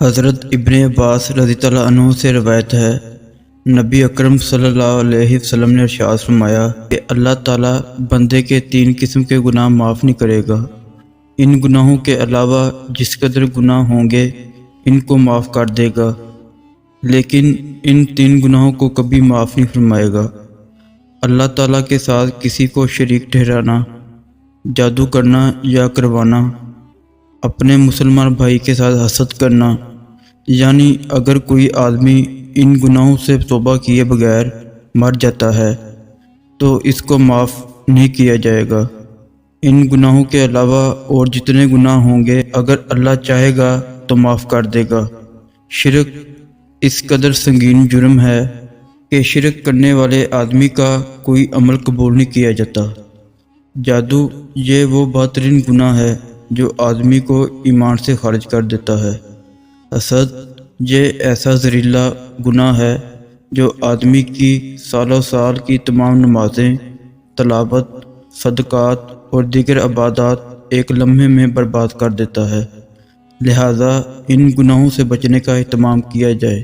حضرت ابن عباس رضی اللہ عنہ سے روایت ہے، نبی اکرم صلی اللہ علیہ وسلم نے ارشاد فرمایا کہ اللہ تعالیٰ بندے کے 3 قسم کے گناہ معاف نہیں کرے گا۔ ان گناہوں کے علاوہ جس قدر گناہ ہوں گے ان کو معاف کر دے گا، لیکن ان 3 گناہوں کو کبھی معاف نہیں فرمائے گا۔ اللہ تعالیٰ کے ساتھ کسی کو شریک ٹھہرانا، جادو کرنا یا کروانا، اپنے مسلمان بھائی کے ساتھ حسد کرنا، یعنی اگر کوئی آدمی ان گناہوں سے توبہ کیے بغیر مر جاتا ہے تو اس کو معاف نہیں کیا جائے گا۔ ان گناہوں کے علاوہ اور جتنے گناہ ہوں گے اگر اللہ چاہے گا تو معاف کر دے گا۔ شرک اس قدر سنگین جرم ہے کہ شرک کرنے والے آدمی کا کوئی عمل قبول نہیں کیا جاتا۔ جادو یہ وہ بدترین گناہ ہے جو آدمی کو ایمان سے خارج کر دیتا ہے۔ حسد یہ ایسا زہریلا گناہ ہے جو آدمی کی سالوں سال کی تمام نمازیں، تلاوت، صدقات اور دیگر عبادات ایک لمحے میں برباد کر دیتا ہے۔ لہٰذا ان گناہوں سے بچنے کا اہتمام کیا جائے۔